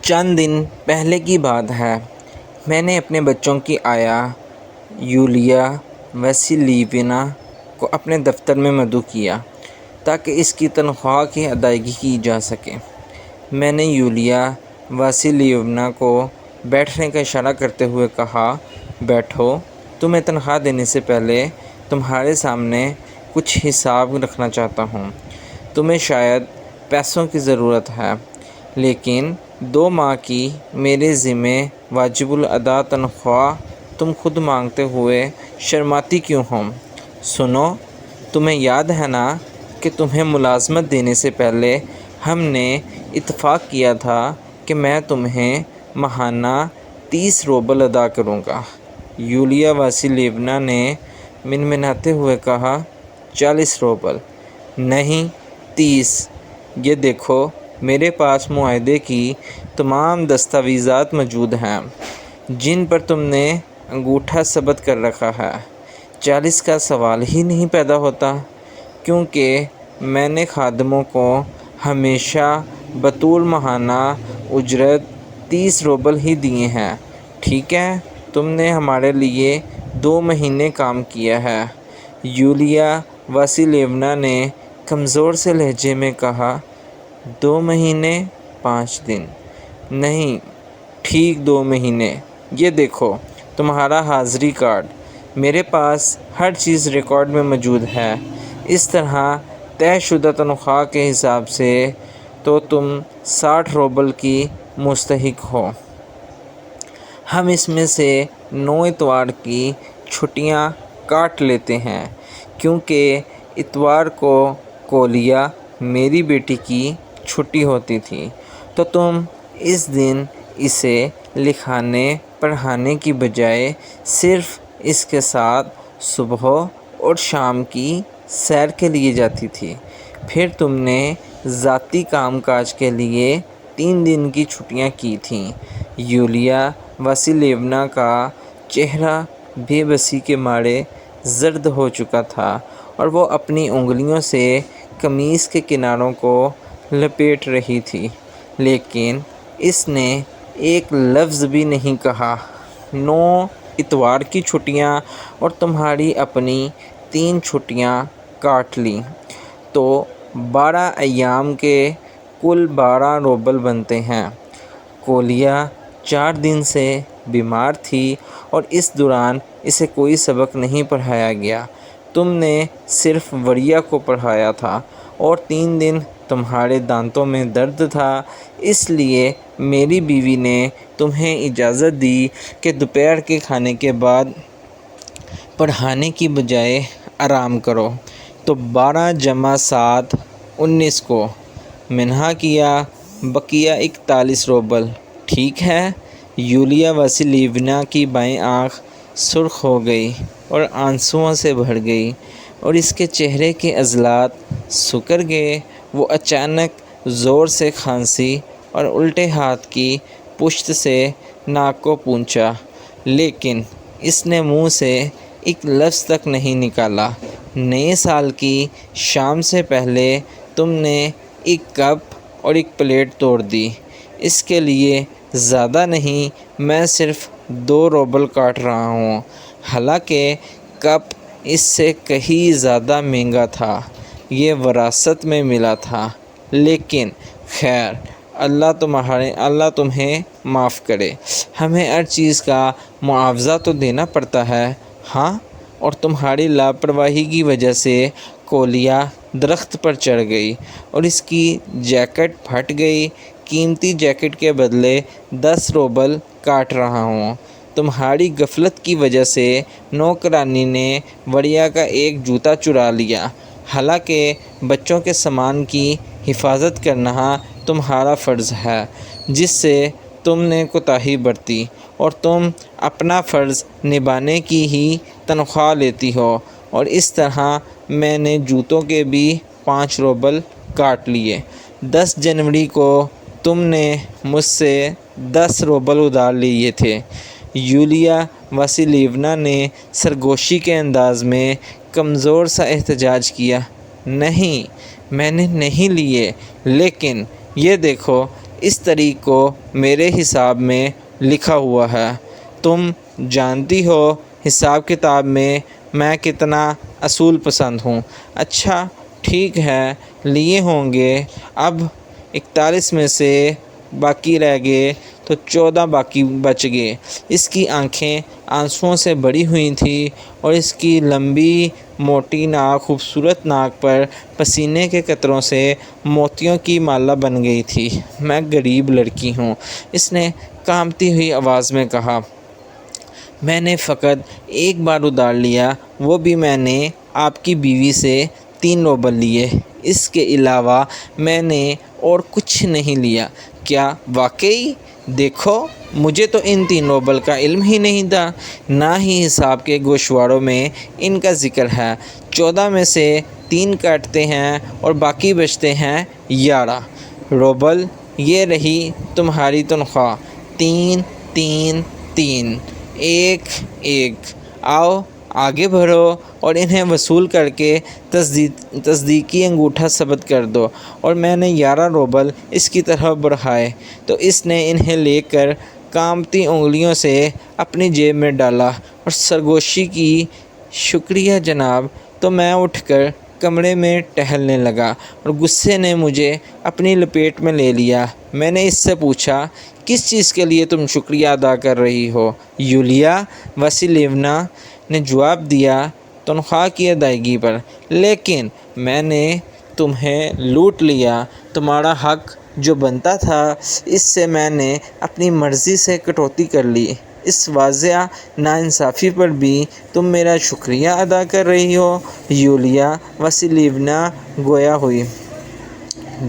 چند دن پہلے کی بات ہے، میں نے اپنے بچوں کی آیا یولیا واسیلیونا کو اپنے دفتر میں مدعو کیا تاکہ اس کی تنخواہ کی ادائیگی کی جا سکے۔ میں نے یولیا واسیلیونا کو بیٹھنے کا اشارہ کرتے ہوئے کہا، بیٹھو، تمہیں تنخواہ دینے سے پہلے تمہارے سامنے کچھ حساب رکھنا چاہتا ہوں۔ تمہیں شاید پیسوں کی ضرورت ہے، لیکن 2 ماہ کی میرے ذمے واجب الادا تنخواہ تم خود مانگتے ہوئے شرماتی کیوں ہو؟ سنو، تمہیں یاد ہے نا کہ تمہیں ملازمت دینے سے پہلے ہم نے اتفاق کیا تھا کہ میں تمہیں ماہانہ 30 روبل ادا کروں گا۔ یولیا واسیلیونا نے منمناتے ہوئے کہا، 40 روبل؟ نہیں، 30۔ یہ دیکھو، میرے پاس معاہدے کی تمام دستاویزات موجود ہیں جن پر تم نے انگوٹھا ثبت کر رکھا ہے۔ 40 کا سوال ہی نہیں پیدا ہوتا، کیونکہ میں نے خادموں کو ہمیشہ بطور ماہانہ اجرت 30 روبل ہی دیے ہیں۔ ٹھیک ہے، تم نے ہمارے لیے 2 مہینے کام کیا ہے۔ یولیا واسیلیونا نے کمزور سے لہجے میں کہا، 2 مہینے 5 دن؟ نہیں، ٹھیک 2 مہینے۔ یہ دیکھو تمہارا حاضری کارڈ، میرے پاس ہر چیز ریکارڈ میں موجود ہے۔ اس طرح طے شدہ تنخواہ کے حساب سے تو تم 60 روبل کی مستحق ہو۔ ہم اس میں سے 9 اتوار کی چھٹیاں کاٹ لیتے ہیں، کیونکہ اتوار کو کولیا میری بیٹی کی چھٹی ہوتی تھی، تو تم اس دن اسے لکھانے پڑھانے کی بجائے صرف اس کے ساتھ صبح اور شام کی سیر کے لیے جاتی تھی۔ پھر تم نے ذاتی کام کاج کے لیے 3 دن کی چھٹیاں کی تھیں۔ یولیا واسیلیونا کا چہرہ بے بسی کے مارے زرد ہو چکا تھا اور وہ اپنی انگلیوں سے قمیص کے کناروں کو لپیٹ رہی تھی، لیکن اس نے ایک لفظ بھی نہیں کہا۔ 9 اتوار کی چھٹیاں اور تمہاری اپنی 3 چھٹیاں کاٹ لیں تو 12 ایام کے کل 12 روبل بنتے ہیں۔ کولیا 4 دن سے بیمار تھی اور اس دوران اسے کوئی سبق نہیں پڑھایا گیا۔ تم نے صرف وریا کو پڑھایا تھا اور 3 دن تمہارے دانتوں میں درد تھا، اس لیے میری بیوی نے تمہیں اجازت دی کہ دوپہر کے کھانے کے بعد پڑھانے کی بجائے آرام کرو۔ تو 12 جمع 7 19 کو منہا کیا، بقیہ 41 روبل، ٹھیک ہے؟ یولیا واسیلیونا کی بائیں آنکھ سرخ ہو گئی اور آنسوؤں سے بھر گئی اور اس کے چہرے کے عضلات سکڑ گئے۔ وہ اچانک زور سے کھانسی اور الٹے ہاتھ کی پشت سے ناک کو پونچھا، لیکن اس نے منہ سے ایک لفظ تک نہیں نکالا۔ نئے سال کی شام سے پہلے تم نے 1 کپ اور 1 پلیٹ توڑ دی۔ اس کے لیے زیادہ نہیں، میں صرف 2 روبل کاٹ رہا ہوں، حالانکہ کپ اس سے کہیں زیادہ مہنگا تھا۔ یہ وراثت میں ملا تھا، لیکن خیر، اللہ تمہیں معاف کرے، ہمیں ہر چیز کا معاوضہ تو دینا پڑتا ہے۔ ہاں، اور تمہاری لاپرواہی کی وجہ سے کولیا درخت پر چڑھ گئی اور اس کی جیکٹ پھٹ گئی۔ قیمتی جیکٹ کے بدلے 10 روبل کاٹ رہا ہوں۔ تمہاری غفلت کی وجہ سے نوکرانی نے وریا کا ایک جوتا چرا لیا، حالانکہ بچوں کے سامان کی حفاظت کرنا تمہارا فرض ہے، جس سے تم نے کوتاہی برتی، اور تم اپنا فرض نبھانے کی ہی تنخواہ لیتی ہو، اور اس طرح میں نے جوتوں کے بھی 5 روبل کاٹ لیے۔ 10 جنوری کو تم نے مجھ سے 10 روبل ادھار لیے تھے۔ یولیا واسیلیونا نے سرگوشی کے انداز میں کمزور سا احتجاج کیا، نہیں، میں نے نہیں لیے، لیکن یہ دیکھو اس طریق کو میرے حساب میں لکھا ہوا ہے۔ تم جانتی ہو حساب کتاب میں میں کتنا اصول پسند ہوں۔ اچھا ٹھیک ہے، لیے ہوں گے۔ اب 41 میں سے باقی رہ گئے تو 14 باقی بچ گئے۔ اس کی آنکھیں آنسوؤں سے بھری ہوئی تھیں اور اس کی لمبی موٹی ناک خوبصورت ناک پر پسینے کے قطروں سے موتیوں کی مالا بن گئی تھی۔ میں غریب لڑکی ہوں، اس نے کانپتی ہوئی آواز میں کہا۔ میں نے فقط ایک بار ادھار لیا، وہ بھی میں نے آپ کی بیوی سے 3 روبل لیے۔ اس کے علاوہ میں نے اور کچھ نہیں لیا۔ کیا واقعی؟ دیکھو، مجھے تو ان 3 روبل کا علم ہی نہیں تھا، نہ ہی حساب کے گوشواروں میں ان کا ذکر ہے۔ 14 میں سے 3 کاٹتے ہیں اور باقی بچتے ہیں 11 روبل۔ یہ رہی تمہاری تنخواہ، 3 3 3 1 1۔ آؤ آگے بڑھو اور انہیں وصول کر کے تصدیقی انگوٹھا ثبت کر دو۔ اور میں نے 11 روبل اس کی طرف بڑھائے تو اس نے انہیں لے کر کانپتی انگلیوں سے اپنی جیب میں ڈالا اور سرگوشی کی، شکریہ جناب۔ تو میں اٹھ کر کمرے میں ٹہلنے لگا اور غصے نے مجھے اپنی لپیٹ میں لے لیا۔ میں نے اس سے پوچھا، کس چیز کے لیے تم شکریہ ادا کر رہی ہو؟ یولیا واسیلیونا نے جواب دیا، تنخواہ کی ادائیگی پر۔ لیکن میں نے تمہیں لوٹ لیا، تمہارا حق جو بنتا تھا اس سے میں نے اپنی مرضی سے کٹوتی کر لی۔ اس واضح ناانصافی پر بھی تم میرا شکریہ ادا کر رہی ہو؟ یولیا واسیلیونا گویا ہوئی۔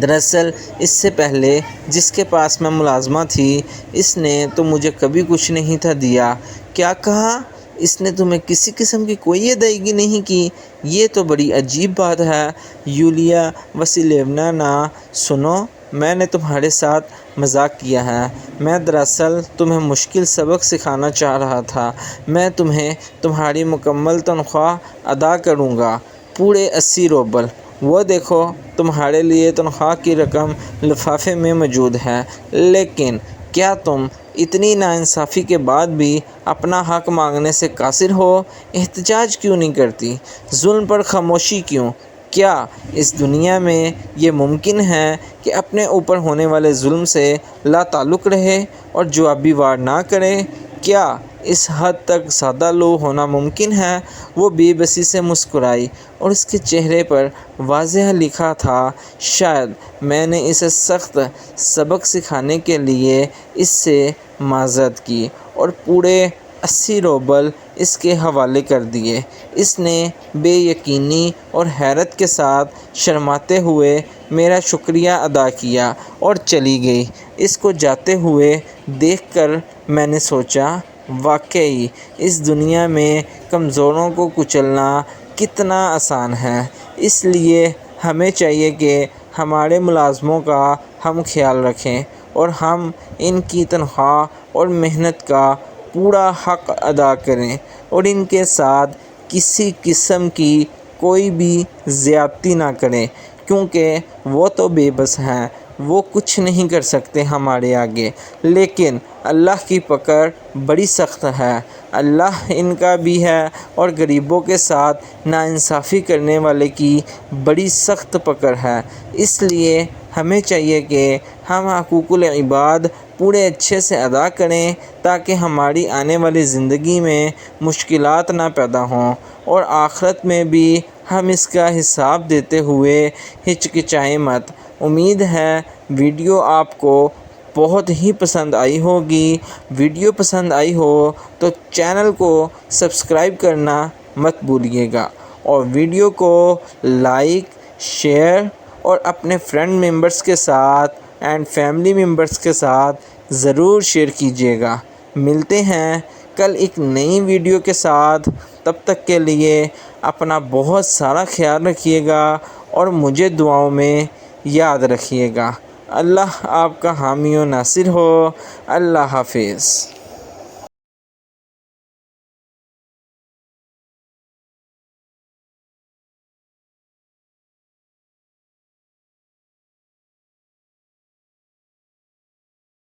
دراصل اس سے پہلے جس کے پاس میں ملازمہ تھی، اس نے تو مجھے کبھی کچھ نہیں تھا دیا۔ کیا کہا؟ اس نے تمہیں کسی قسم کی کوئی ادائیگی نہیں کی؟ یہ تو بڑی عجیب بات ہے یولیا واسیلیونا۔ سنو، میں نے تمہارے ساتھ مذاق کیا ہے۔ میں دراصل تمہیں مشکل سبق سکھانا چاہ رہا تھا۔ میں تمہیں تمہاری مکمل تنخواہ ادا کروں گا، پورے 80 روبل۔ وہ دیکھو، تمہارے لیے تنخواہ کی رقم لفافے میں موجود ہے۔ لیکن کیا تم اتنی ناانصافی کے بعد بھی اپنا حق مانگنے سے قاصر ہو؟ احتجاج کیوں نہیں کرتی؟ ظلم پر خاموشی کیوں؟ کیا اس دنیا میں یہ ممکن ہے کہ اپنے اوپر ہونے والے ظلم سے لا تعلق رہے اور جوابی وار نہ کرے؟ کیا اس حد تک سادہ لوح ہونا ممکن ہے؟ وہ بے بسی سے مسکرائی اور اس کے چہرے پر واضح لکھا تھا، شاید میں نے اسے سخت سبق سکھانے کے لیے اس سے معذرت کی، اور پورے 80 روبل اس کے حوالے کر دیے۔ اس نے بے یقینی اور حیرت کے ساتھ شرماتے ہوئے میرا شکریہ ادا کیا اور چلی گئی۔ اس کو جاتے ہوئے دیکھ کر میں نے سوچا، واقعی اس دنیا میں کمزوروں کو کچلنا کتنا آسان ہے۔ اس لیے ہمیں چاہیے کہ ہمارے ملازموں کا ہم خیال رکھیں اور ہم ان کی تنخواہ اور محنت کا پورا حق ادا کریں اور ان کے ساتھ کسی قسم کی کوئی بھی زیادتی نہ کریں، کیونکہ وہ تو بے بس ہیں، وہ کچھ نہیں کر سکتے ہمارے آگے۔ لیکن اللہ کی پکڑ بڑی سخت ہے، اللہ ان کا بھی ہے، اور غریبوں کے ساتھ ناانصافی کرنے والے کی بڑی سخت پکڑ ہے۔ اس لیے ہمیں چاہیے کہ ہم حقوق العباد پورے اچھے سے ادا کریں تاکہ ہماری آنے والی زندگی میں مشکلات نہ پیدا ہوں اور آخرت میں بھی ہم اس کا حساب دیتے ہوئے ہچکچائیں مت۔ امید ہے ویڈیو آپ کو بہت ہی پسند آئی ہوگی۔ ویڈیو پسند آئی ہو تو چینل کو سبسکرائب کرنا مت بھولیے گا اور ویڈیو کو لائک، شیئر اور اپنے فرینڈ ممبرس کے ساتھ اینڈ فیملی ممبرس کے ساتھ ضرور شیئر کیجیے گا۔ ملتے ہیں کل ایک نئی ویڈیو کے ساتھ، تب تک کے لیے اپنا بہت سارا خیال رکھیے گا اور مجھے دعاؤں میں یاد رکھیے گا۔ اللہ آپ کا حامی و ناصر ہو۔ اللہ حافظ۔